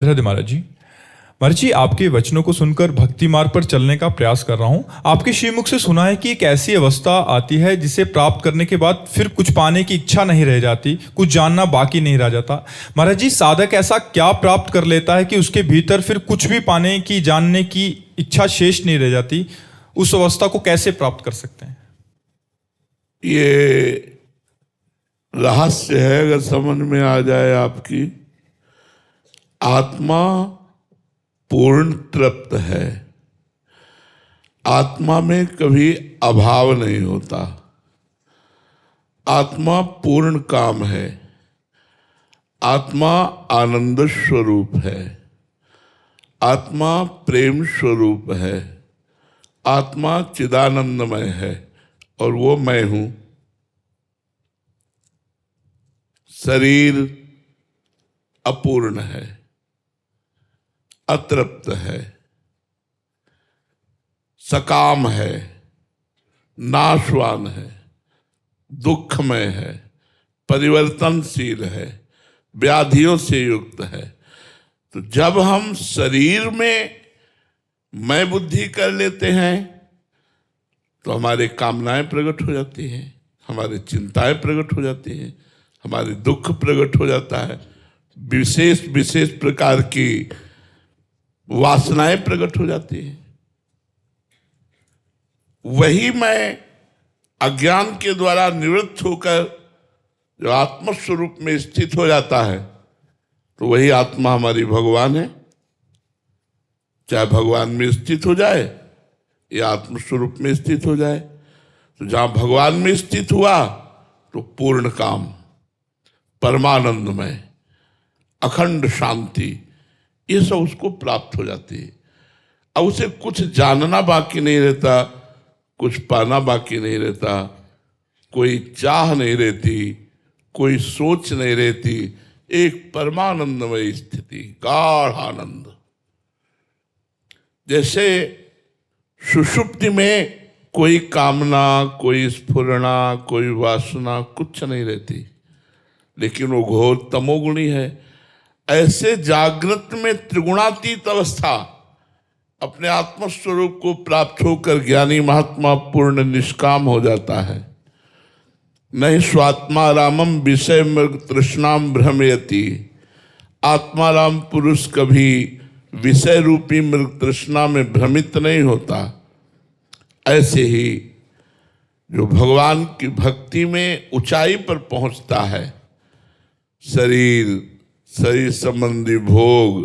राधे महाराज जी आपके वचनों को सुनकर भक्ति मार्ग पर चलने का प्रयास कर रहा हूँ। आपके श्रीमुख से सुना है कि एक ऐसी अवस्था आती है जिसे प्राप्त करने के बाद फिर कुछ पाने की इच्छा नहीं रह जाती, कुछ जानना बाकी नहीं रह जाता। महाराज जी, साधक ऐसा क्या प्राप्त कर लेता है कि उसके भीतर फिर कुछ भी पाने की, जानने की इच्छा शेष नहीं रह जाती? उस अवस्था को कैसे प्राप्त कर सकते हैं? ये रहस्य है, अगर समझ में आ जाए आपकी। आत्मा पूर्ण तृप्त है, आत्मा में कभी अभाव नहीं होता, आत्मा पूर्ण काम है, आत्मा आनंद स्वरूप है, आत्मा प्रेम स्वरूप है, आत्मा चिदानंदमय है और वो मैं हूं। शरीर अपूर्ण है, अतृप्त है, सकाम है, नाशवान है, दुखमय है, परिवर्तनशील है, व्याधियों से युक्त है। तो जब हम शरीर में मैं बुद्धि कर लेते हैं तो हमारे कामनाएं प्रकट हो जाती हैं, हमारी चिंताएं प्रकट हो जाती हैं, हमारे दुख प्रकट हो जाता है, विशेष विशेष प्रकार की वासनाएं प्रकट हो जाती हैं। वही मैं अज्ञान के द्वारा निवृत्त होकर जो आत्मस्वरूप में स्थित हो जाता है, तो वही आत्मा हमारी भगवान है। चाहे भगवान में स्थित हो जाए या आत्मस्वरूप में स्थित हो जाए, तो जहां भगवान में स्थित हुआ तो पूर्ण काम, परमानंदमय, अखंड शांति, ये सब उसको प्राप्त हो जाती है। अब उसे कुछ जानना बाकी नहीं रहता, कुछ पाना बाकी नहीं रहता, कोई चाह नहीं रहती, कोई सोच नहीं रहती, एक परमानंदमय स्थिति, गाढ़ आनंद। जैसे सुषुप्ति में कोई कामना, कोई स्फुरणा, कोई वासना कुछ नहीं रहती, लेकिन वो घोर तमोगुणी है। ऐसे जागृत में त्रिगुणातीत अवस्था अपने आत्मस्वरूप को प्राप्त होकर ज्ञानी महात्मा पूर्ण निष्काम हो जाता है। नहीं स्वात्मा रामम विषय मृग तृष्णाम भ्रमयति। आत्माराम पुरुष कभी विषय रूपी मृग तृष्णा में भ्रमित नहीं होता। ऐसे ही जो भगवान की भक्ति में ऊंचाई पर पहुंचता है, शरीर संबंधी भोग,